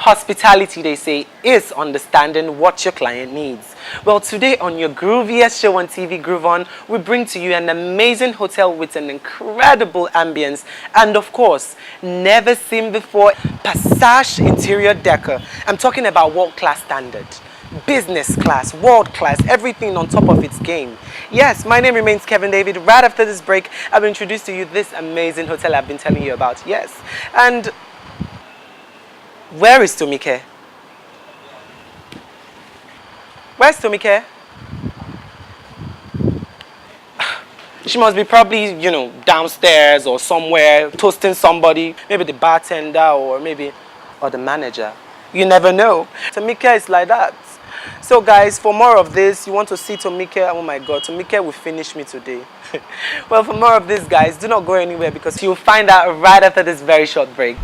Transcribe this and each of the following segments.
Hospitality, they say, is understanding what your client needs. Well, today on your grooviest show on TV, Groove On, we bring to you an amazing hotel with an incredible ambience and, of course, never seen before Passage interior decor. I'm talking about world-class standard. Business class, world class, everything on top of its game. Yes, my name remains Kevin David. Right after this break, I'll introduce to you this amazing hotel I've been telling you about. Yes. And where is Tomike? Where's Tomike? She must be probably, downstairs or somewhere toasting somebody, maybe the bartender or the manager. You never know. Tomike is like that. So guys, for more of this, you want to see Tomike? Oh my God, Tomike will finish me today. Well, for more of this, guys, do not go anywhere because you'll find out right after this very short break.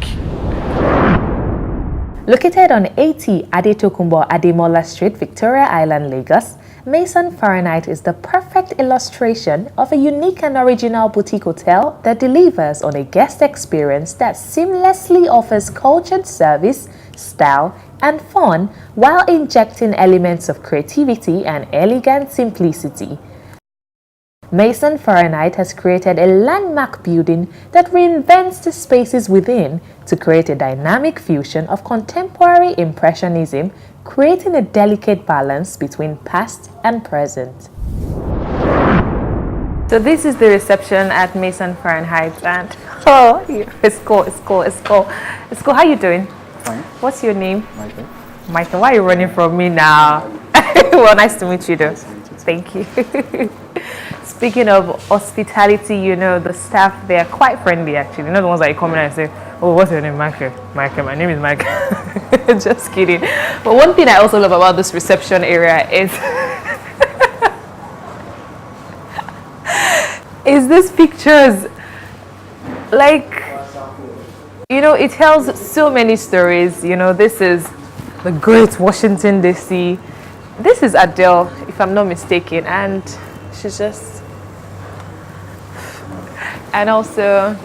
Located on 80 Adetokunbo Ademola Street, Victoria Island, Lagos, Maison Fahrenheit is the perfect illustration of a unique and original boutique hotel that delivers on a guest experience that seamlessly offers cultured service, style, and fun while injecting elements of creativity and elegant simplicity. Maison Fahrenheit has created a landmark building that reinvents the spaces within to create a dynamic fusion of contemporary impressionism, creating a delicate balance between past and present. So this is the reception at Maison Fahrenheit, and it's cool. How you doing? Fine. What's your name? Michael. Michael, why are you running from me now? Well, nice to meet you though. Thank you. Speaking of hospitality, the staff, they are quite friendly actually. The ones that you come in and say, oh, what's your name? Michael. Michael, my name is Michael. Just kidding. But one thing I also love about this reception area is these pictures. Like, it tells so many stories. This is the great Washington, D.C. This is Adele, if I'm not mistaken, and she's just... And also,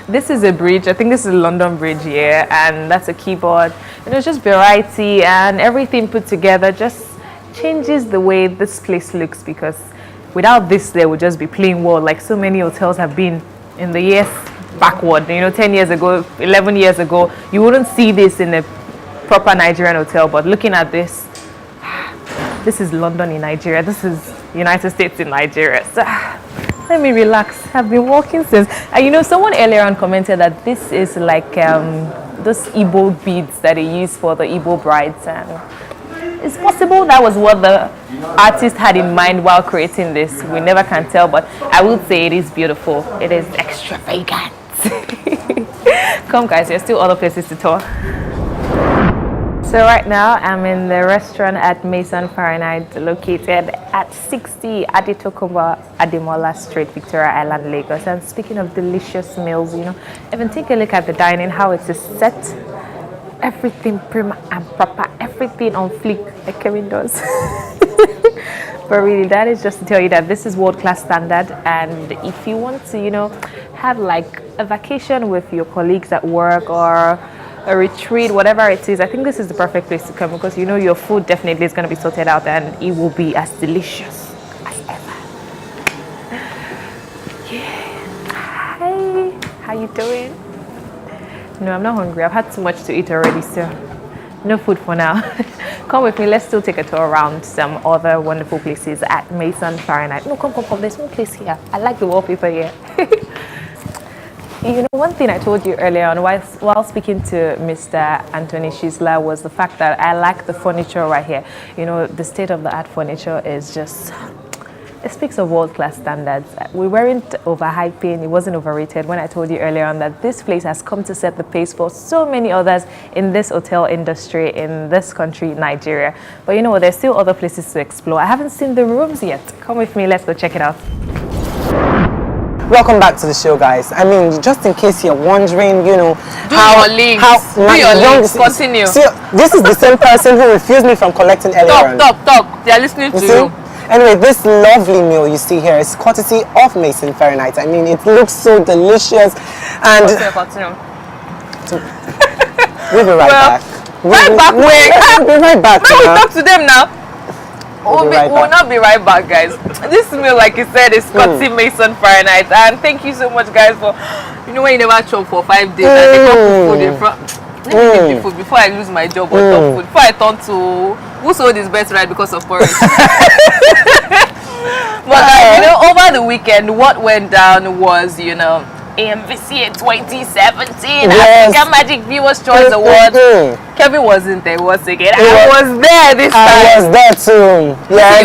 this is a bridge. I think this is a London Bridge here, and that's a keyboard. Just variety and everything put together just changes the way this place looks, because without this, there would just be plain wall, like so many hotels have been in the years backward. 10 years ago, 11 years ago, you wouldn't see this in a proper Nigerian hotel. But looking at this is London in Nigeria. This is United States in Nigeria. So let me relax. I've been walking since. And someone earlier on commented that this is like those Igbo beads that they use for the Igbo brides, and it's possible that was what the artist had in mind while creating this. We never can tell, but I would say it is beautiful. It is extravagant. Come guys, there's still other places to tour. So right now I'm in the restaurant at Maison Fahrenheit, located at 60 Adetokunbo Ademola Street, Victoria Island, Lagos. And speaking of delicious meals, even take a look at the dining, how it is set. Everything prima and proper, everything on fleek, like Kevin does. But really, that is just to tell you that this is world-class standard. And if you want to, have like a vacation with your colleagues at work or a retreat, whatever it is, I think this is the perfect place to come, because your food definitely is going to be sorted out and it will be as delicious as ever. Yeah. Hi. How you doing? No, I'm not hungry. I've had too much to eat already, so no food for now. Come with me. Let's still take a tour around some other wonderful places at Maison Fahrenheit. No, come. There's no place here. I like the wallpaper here. One thing I told you earlier on while speaking to Mr. Anthony Shisler was the fact that I like the furniture right here. The state-of-the-art furniture is just... It speaks of world-class standards. We weren't overhyping, it wasn't overrated when I told you earlier on that this place has come to set the pace for so many others in this hotel industry in this country, Nigeria. But there's still other places to explore. I haven't seen the rooms yet. Come with me, let's go check it out. Welcome back to the show, guys. I mean, just in case you're wondering, Continue. See, this is the same person who refused me from collecting earlier. Stop. They're listening to you. Anyway, this lovely meal you see here is courtesy of Maison Fahrenheit. I mean, it looks so delicious. And We'll be right back. Right back, wait. We'll be right back. Now we talk to them now. We'll not be right back, guys. This meal, like you said, is Scotty Maison Fahrenheit. And thank you so much, guys, for, you know, when you never chop for 5 days, and they come put food in front. Let me eat the food before I lose my job or top food. Before I turn to who sold his best right because of porridge. But guys, you know, over the weekend, what went down was, you know, AMVCA 2017 African Magic Viewers Choice Award. Kevin wasn't there once again. I was there this time. I was there too. Yes.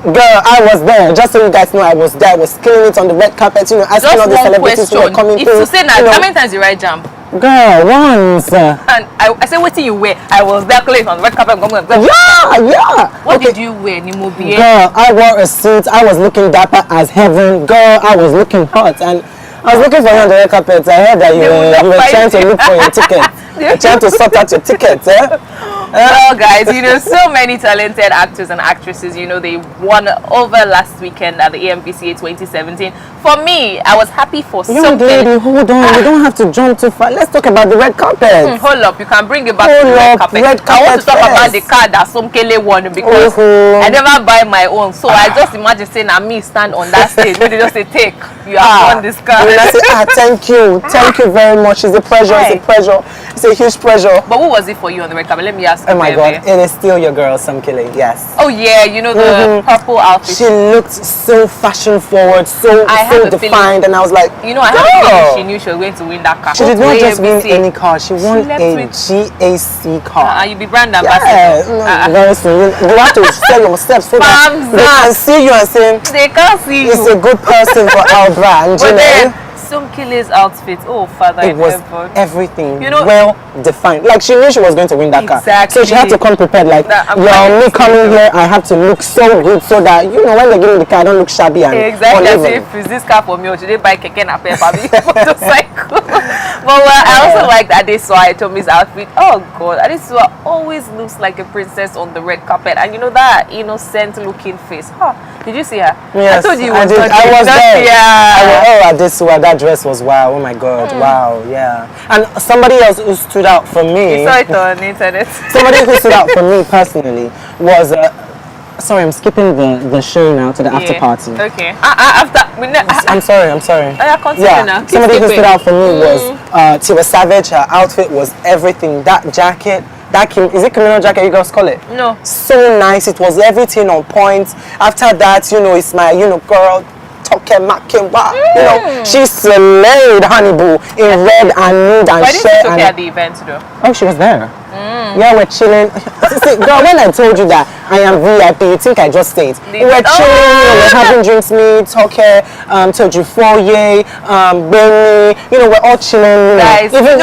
Girl, I was there. Just so you guys know, I was there. I was killing it on the red carpet. You know, I saw all the celebrities who were coming through. If to say that, how many times you write jump? Girl, once. And I said, what did you wear? I was there clean on the red carpet. Yeah. What did you wear, Nimobie? Girl, I wore a suit. I was looking dapper as heaven. Girl, I was looking hot. And I was looking for you on the red carpet. I heard that you were trying to look for your ticket. You're trying to sort out your ticket, Well, guys, you know, so many talented actors and actresses, you know, they won over last weekend at the AMVCA 2017. For me, I was happy for something. Lady, hold on. You don't have to jump too far. Let's talk about the red carpet. Hold up. You can bring it back to the red carpet. I want to talk about the car that Somkele won because I never buy my own. So I just imagine saying, me stand on that stage. When they just say, take, you have won this car. And I say, thank you. Thank you very much. It's a pleasure. It's a pleasure. It's a huge pleasure. But what was it for you on the red carpet? Let me ask you. Oh my God, it is still your girl, Somkele, yes. Oh yeah, you know the purple outfit. She looked so fashion forward, so defined, and I was like, you know, I had a feeling she knew she was going to win that car. She did not just win any car, she won a GAC car. You be brand ambassador. Very soon. You have to sell yourself so that they can see you and say, they can't see you. It's a good person for our brand, you know. Somkele's outfit, oh Father in heaven. It was everything, you know, well defined. Like she knew she was going to win that car. So she had to come prepared. Like, me coming here, I have to look so good so that, you know, when they give me the car, I don't look shabby and exactly. As if is this car for me or should they buy keke na pep motorcycle? But I also liked Adesua Tomi's outfit. Oh God, Adesua always looks like a princess on the red carpet, and you know that innocent looking face. Did you see her? Yes, I told you I was there. Yeah. Adesua, that dress was wow. Oh my God, wow, yeah. And somebody else who stood out for me. You saw it on the internet. Somebody who stood out for me personally was. Sorry, I'm skipping the show now to the after party. Okay. I'm sorry. Now. Somebody who stood out for me was Tiwa Savage. Her outfit was everything. That jacket, is it kimono jacket you guys call it? No. So nice. It was everything on point. After that, you know, it's my, you know, girl. You know, she slayed Honey Boo in red and nude and share. Why didn't she at the event though? Oh, she was there. Yeah, we're chilling. See, girl, when I told you that I am VIP, you think I just stayed. We're chilling, we're having drinks, me, Toke, Toju Foye, Benny, you know, we're all chilling. Guys, even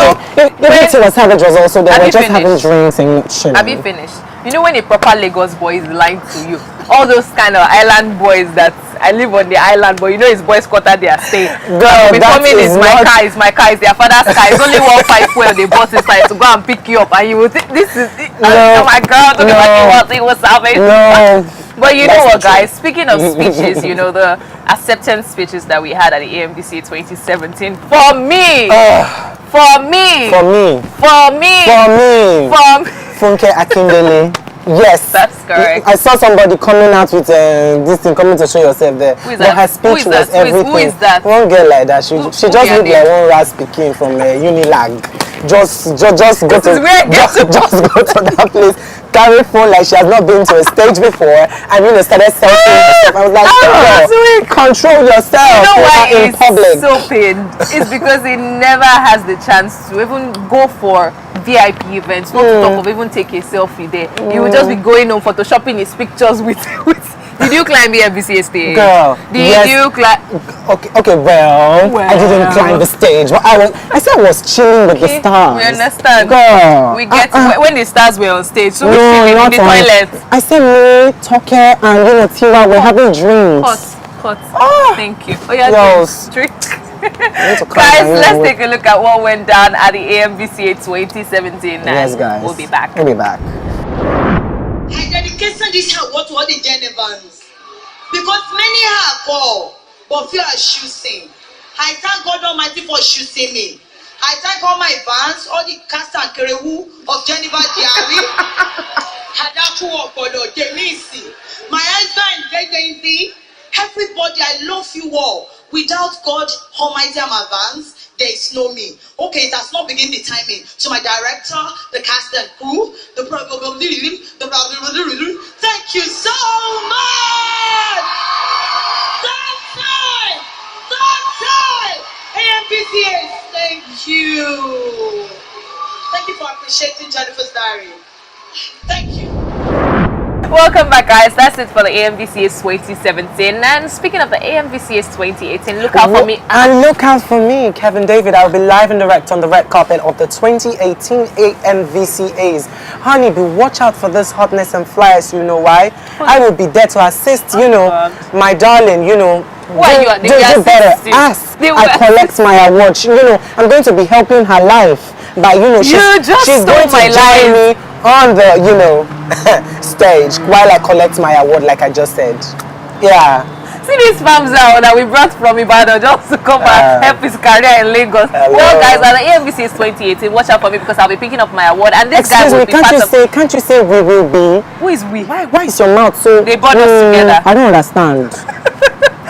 Tiwa Savage was also there. We're just having drinks and chilling. Have you finished? You know when a proper Lagos boy is lying to you, all those kind of island boys that I live on the island, but you know his boys quarter they are staying. Girl, is my car, it's their father's car. It's only one pipe where they bought inside to go and pick you up, and you will think this is it. Oh my God, talking about it was happening. No. But you know what, guys? Speaking of speeches, you know the acceptance speeches that we had at the AMVCA 2017. For me. Funke Akindele. Yes. That's correct. I saw somebody coming out with this thing, coming to show yourself there. Who is that? Her speech was everything. Who is that? One girl like that. She just looked like one rat speaking from Unilag. Just go to that place, carry phone like she has not been to a stage before, and you know started selfing herself. I was like, control yourself. You know why in public. So pained? It's because he never has the chance to even go for VIP events, not to talk of even take a selfie there. He will just be going on photoshopping his pictures with Did you climb the MVCA stage? Girl, Did you climb? Okay, well, I didn't climb the stage, but I said I was chilling with the stars. We understand. Girl, we get when the stars were on stage. So we in the toilet. I said me, Toke, and you know Tiwa were having drinks. Hot. Thank you. Oh yeah, drink. Guys, let's take a look at what went down at the AMVCA 2017. Yes, guys. We'll be back. We'll be back. I dedication this award to all the Genevans because many are called, but few are choosing. I thank God Almighty for choosing me. I thank all my fans, all the cast and crew of Geneva Diary, Hadaku Opolo, Denisi, my husband, Denisi, everybody, I love you all. Without God Almighty and my vans, there is no me. Okay, it has not begun the timing. So my director, the cast and crew, thank you so much! That's it! AMPCS, thank you. Thank you for appreciating Jennifer's Diary. Thank you. Welcome back, guys. That's it for the AMVCS 2017. And speaking of the AMVCS 2018, look out for me. And look out for me, Kevin David. I'll be live and direct on the red carpet of the 2018 AMVCAs. Honeybee, watch out for this hotness and flyers. You know why? I will be there to assist, my darling, Why you are do better. Ask. I collect my award. I'm going to be helping her life. But she's going to join me on the stage while I collect my award, like I just said. Yeah. See these farms out that we brought from Ibadan just to come and help his career in Lagos. Well, guys, at the AMVCS 2018, watch out for me because I'll be picking up my award, and this guy will be part of. Can't you say we will be? Who is we? Why is your mouth so? They brought us together. I don't understand.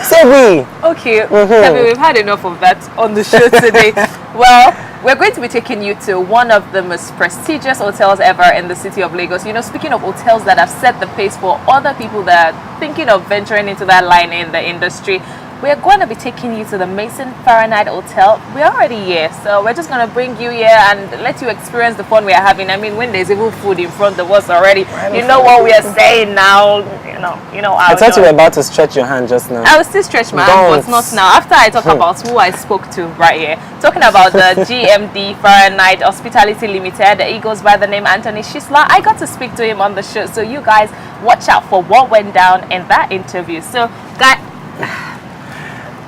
Say we. Okay, Kevin, we've had enough of that on the show today. Well, we're going to be taking you to one of the most prestigious hotels ever in the city of Lagos. Speaking of hotels that have set the pace for other people that are thinking of venturing into that line in the industry, we're going to be taking you to the Maison Hotel. We're already here, so we're just going to bring you here and let you experience the fun we are having. I mean, when there's even food in front of us already, you know what we are saying now. I thought you were about to stretch your hand just now. I will still stretch my hand, but not now. After I talk about who I spoke to right here, talking about the GMD Fahrenheit Hospitality Limited, he goes by the name Anthony Shisler. I got to speak to him on the show, so you guys watch out for what went down in that interview. So, guys.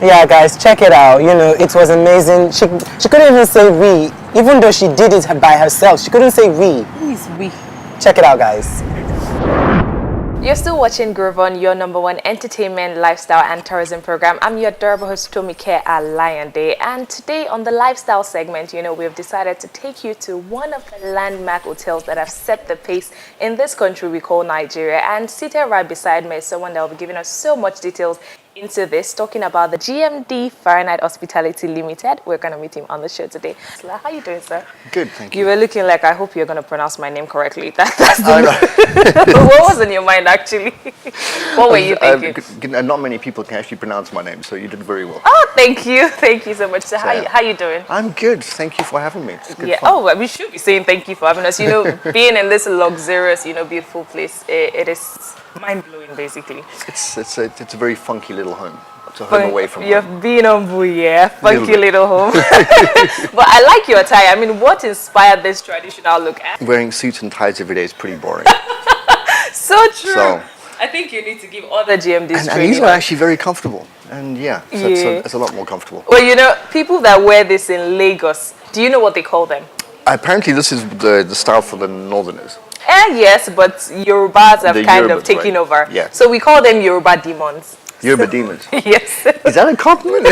Yeah, guys, check it out. It was amazing. She couldn't even say we, even though she did it by herself. She couldn't say we. Who is we? Check it out, guys. You're still watching Groove On, your #1 entertainment, lifestyle, and tourism program. I'm your adorable host, Tomike Alayande, and today on the lifestyle segment, we've decided to take you to one of the landmark hotels that have set the pace in this country we call Nigeria. And seated right beside me is someone that will be giving us so much details into this, talking about the GMD Fahrenheit Hospitality Limited. We're going to meet him on the show today. How you doing, sir? Good, thank you. You were looking like, I hope you're going to pronounce my name correctly. That's the what was in your mind, actually? What were you thinking? Not many people can actually pronounce my name, so you did very well. Oh, thank you. Thank you so much. So how you doing? I'm good. Thank you for having me. It's good fun. Oh, we should be saying thank you for having us. Being in this luxurious, beautiful place, it is mind-blowing, basically. It's a very funky little home. It's a home away from You've home. been humble, yeah. Funky little home. But I like your attire. I mean, what inspired this traditional look? Wearing suits and ties every day is pretty boring. So true. So, I think you need to give other GMDs and these are actually very comfortable. And it's a lot more comfortable. Well, people that wear this in Lagos, do you know what they call them? Apparently, this is the style for the northerners. Yes, but Yorubas have kind of Yorubas, taken over. Yeah. So we call them Yoruba demons. Yoruba demons. Yes. Is that a compliment?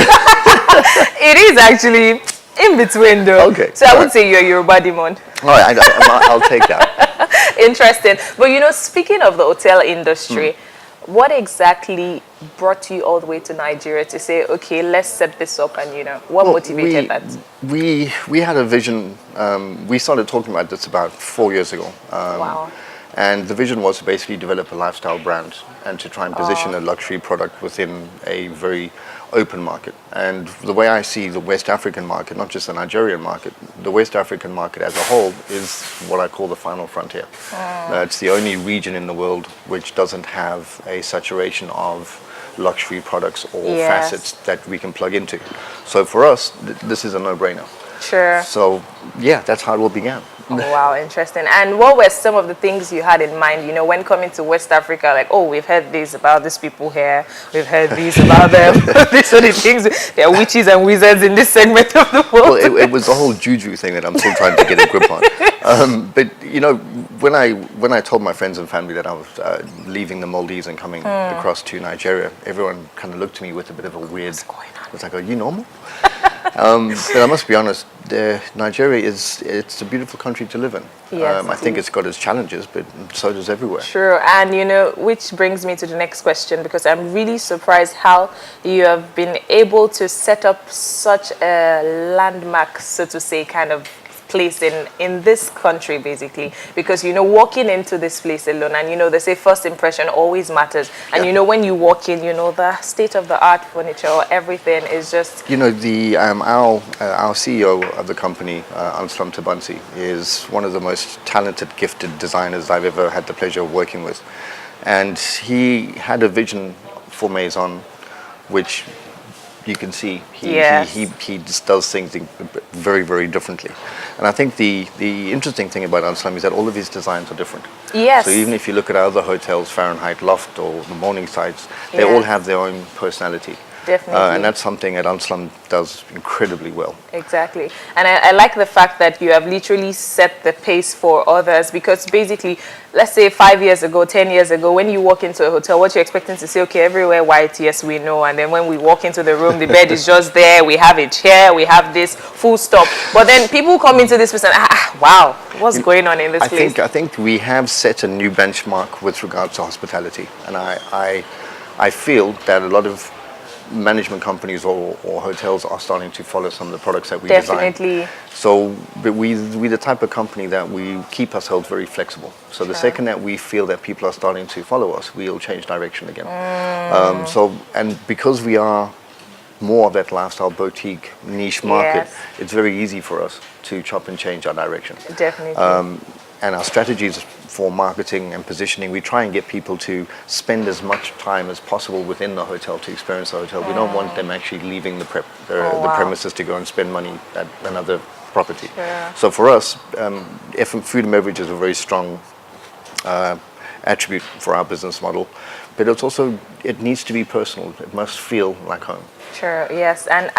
It is actually in between, though. Okay. So I would say you're a Yoruba demon. All right, I'll take that. Interesting. But speaking of the hotel industry, what exactly brought you all the way to Nigeria to say, okay, let's set this up, and what motivated that? We had a vision. We started talking about this about 4 years ago. Wow. And the vision was to basically develop a lifestyle brand and to try and position a luxury product within a very open market. And the way I see the West African market, not just the Nigerian market, the West African market as a whole is what I call the final frontier. It's the only region in the world which doesn't have a saturation of luxury products or facets that we can plug into. So for us, this is a no-brainer. Sure. So yeah, that's how it all began. Oh, wow, interesting. And what were some of the things you had in mind, when coming to West Africa, like, oh, we've heard this about these people here, we've heard these about them, these are the things, there are witches and wizards in this segment of the world. Well, it was the whole juju thing that I'm still trying to get a grip on. But, when I told my friends and family that I was leaving the Maldives and coming across to Nigeria, everyone kind of looked at me with a bit of a weird, it's like, are you normal? But I must be honest, Nigeria it's a beautiful country to live in. Yes, I think it's got its challenges, but so does everywhere. True, and which brings me to the next question, because I'm really surprised how you have been able to set up such a landmark, so to say, kind of place in this country, basically, because walking into this place alone, and they say first impression always matters, and Yeah. when you walk in, the state of the art furniture or everything is just The our CEO of the company, Anslam Tabansi, is one of the most talented, gifted designers I've ever had the pleasure of working with, and he had a vision for Maison, which you can see he just does things very, very differently. And I think the interesting thing about Anslam is that all of his designs are different. yes, So even if you look at our other hotels, Fahrenheit, Loft, or the Morning Sites, they Yeah. all have their own personality. Definitely. And that's something that Anslam does incredibly well. Exactly. And I like the fact that you have literally set the pace for others, because basically, let's say 5 years ago, 10 years ago, when you walk into a hotel, what you're expecting to see, okay, everywhere white, yes, we know. And then when we walk into the room, the bed is just there, we have a chair, we have this, full stop. But then people come into this place and, wow, what's going on in this place? I think we have set a new benchmark with regards to hospitality. And I feel that a lot of management companies or hotels are starting to follow some of the products that we Definitely. design. So but we're the type of company that we keep ourselves very flexible. So the second that we feel that people are starting to follow us, we'll change direction again. And because we are more of that lifestyle boutique niche market, Yes. it's very easy for us to chop and change our direction. Definitely. And our strategies for marketing and positioning, we try and get people to spend as much time as possible within the hotel to experience the hotel. We don't want them actually leaving the wow. premises to go and spend money at another property. Yeah. So for us, food and beverage is a very strong attribute for our business model, but it needs to be personal. It must feel like home. Sure, yes. And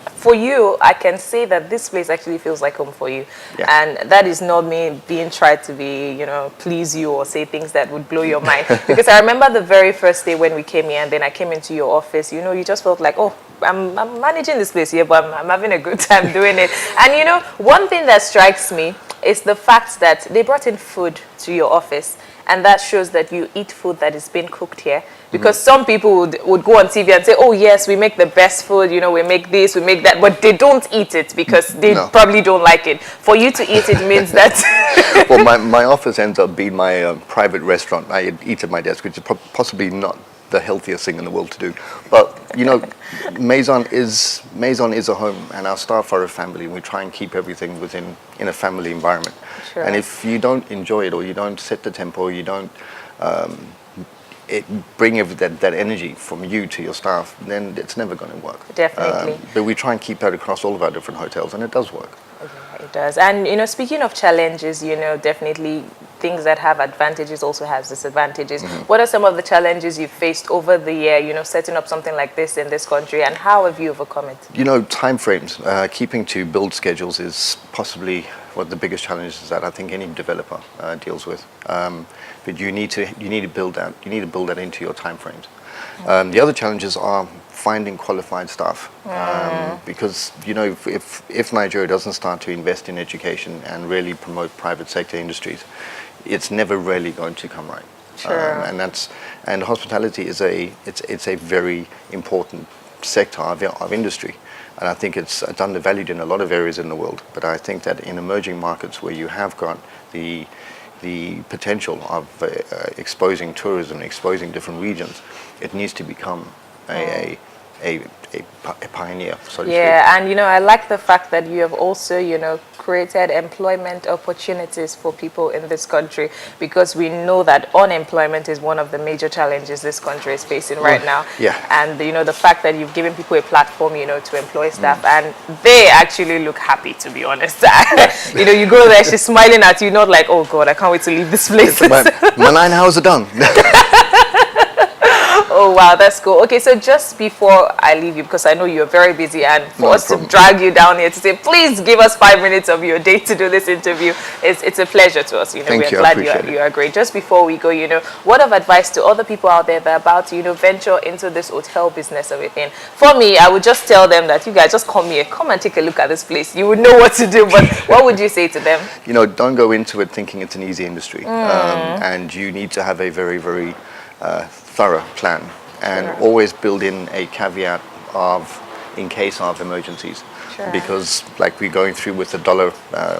for you, I can say that this place actually feels like home for you. Yeah. And that is not me being tried to be, please you or say things that would blow your mind. Because I remember the very first day when we came here and then I came into your office, you just felt like, oh, I'm managing this place here, but I'm having a good time doing it. And one thing that strikes me is the fact that they brought in food to your office. And that shows that you eat food that is being cooked here. Because some people would go on TV and say, oh yes, we make the best food, we make this, we make that, but they don't eat it because they probably don't like it. For you to eat it means that... Well, my office ends up being my private restaurant. I eat at my desk, which is possibly not the healthiest thing in the world to do. But, Maison is a home, and our staff are a family, and we try and keep everything in a family environment. Sure. And if you don't enjoy it, or you don't set the tempo, or you don't bring that energy from you to your staff, then it's never going to work. Definitely. But we try and keep that across all of our different hotels, and it does work. Yeah, it does. And, speaking of challenges, definitely things that have advantages also has disadvantages. What are some of the challenges you've faced over the year, setting up something like this in this country, and how have you overcome it? Time frames, keeping to build schedules is possibly one of the biggest challenges that I think any developer deals with. But you need to build that into your time frames. The other challenges are finding qualified staff, because if Nigeria doesn't start to invest in education and really promote private sector industries, it's never really going to come right. Sure. And hospitality is a very important sector of industry. And I think it's undervalued in a lot of areas in the world. But I think that in emerging markets where you have got the potential of exposing tourism, exposing different regions, it needs to become a pioneer, so to speak. Yeah, and I like the fact that you have also, created employment opportunities for people in this country, because we know that unemployment is one of the major challenges this country is facing right now. Yeah. And the fact that you've given people a platform, to employ staff, and they actually look happy, to be honest. You go there, she's smiling at you, not like, oh God, I can't wait to leave this place. My 9 hours are done. Oh wow, that's cool. Okay, so just before I leave you, because I know you're very busy, and for No us problem. to drag you down here to say, please give us 5 minutes of your day to do this interview, it's a pleasure to us. You know, Thank we're you, I glad appreciate it. you are great. Just before we go, you know, what of advice to other people out there that are about to, you know, venture into this hotel business of a thing? For me, I would just tell them that you guys just come here, come and take a look at this place. You would know what to do. But what would you say to them? You know, don't go into it thinking it's an easy industry, and you need to have a very, very thorough plan, and Sure. always build in a caveat of in case of emergencies. Sure. Because like we're going through with the dollar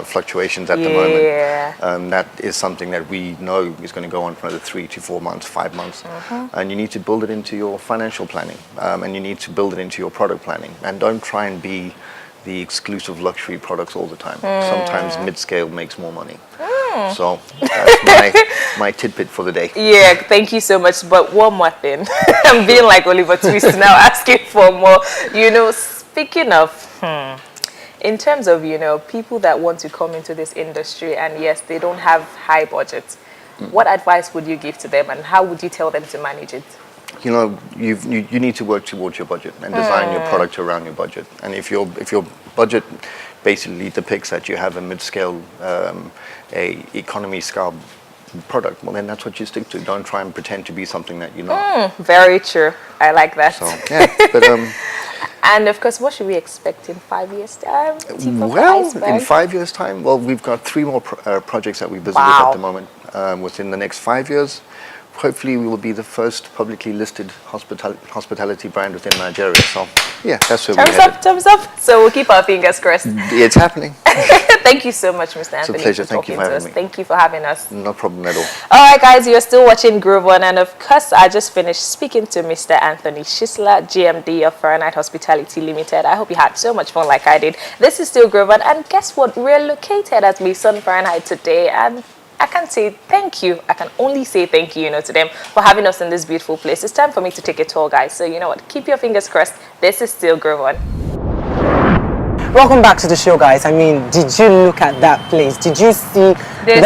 fluctuations at the Yeah. moment, that is something that we know is going to go on for another 3 to 4 months, 5 months. And you need to build it into your financial planning, and you need to build it into your product planning. And don't try and be the exclusive luxury products all the time. Sometimes mid-scale makes more money. So that's my tidbit for the day. Yeah, thank you so much. But one more thing. I'm being like Oliver Twist now, asking for more. You know, speaking of, in terms of, you know, people that want to come into this industry and yes, they don't have high budgets, what advice would you give to them and how would you tell them to manage it? You know, you need to work towards your budget and design your product around your budget. And if your budget basically depicts that you have a mid-scale, a economy scale product, well then that's what you stick to. Don't try and pretend to be something that you're not. Very true. I like that. So yeah, but and of course, what should we expect in 5 years' time? Tip of the well, iceberg? in 5 years' time, well, we've got 3 more projects that we're busy with Wow. at the moment. Within the next 5 years, hopefully we will be the first publicly listed hospitality brand within Nigeria. So yeah, that's where we're Thumbs headed. up, thumbs up. So we'll keep our fingers crossed. It's happening. Thank you so much, Mr. Anthony, pleasure. for Thank you talking for to having us. me. Thank you for having us. No problem at all. All right, guys, you're still watching Groove On, and of course, I just finished speaking to Mr. Anthony Shisler, GMD of Fahrenheit Hospitality Limited. I hope you had so much fun like I did. This is still Groove On, and guess what? We're located at Maison Fahrenheit today, and I can say thank you. I can only say thank you, you know, to them for having us in this beautiful place. It's time for me to take a tour, guys. So you know what? Keep your fingers crossed. This is still Groove On. Welcome back to the show, guys. I mean, did you look at that place? Did you see? They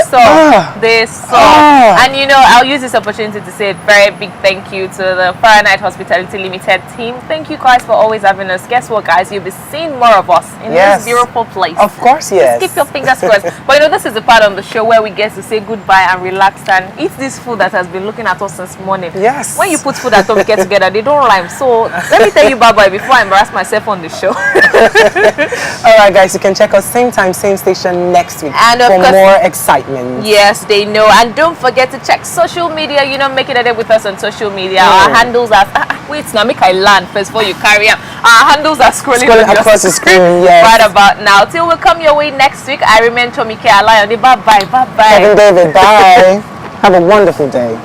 saw. And you know, I'll use this opportunity to say a very big thank you to the Fahrenheit Hospitality Limited team. Thank you guys for always having us. Guess what, guys? You'll be seeing more of us in this beautiful place. Of course, yes. Keep your fingers crossed. But you know, this is the part of the show where we get to say goodbye and relax and eat this food that has been looking at us since morning. Yes. When you put food at home, we get together, they don't rhyme. So let me tell you bye-bye before I embarrass myself on the show. All right, guys, you can check us same time, same station next week And of for course- more excitement. Yes, they know. And don't forget to check social media. You know, make it a day with us on social media. Our handles are... wait, now make I land first before you carry on. Our handles are scrolling on your across the screen, yes. right about now. Till we come your way next week, I remain Tomike Alayoni. Bye-bye. Bye-bye. Kevin David, bye. Have a wonderful day.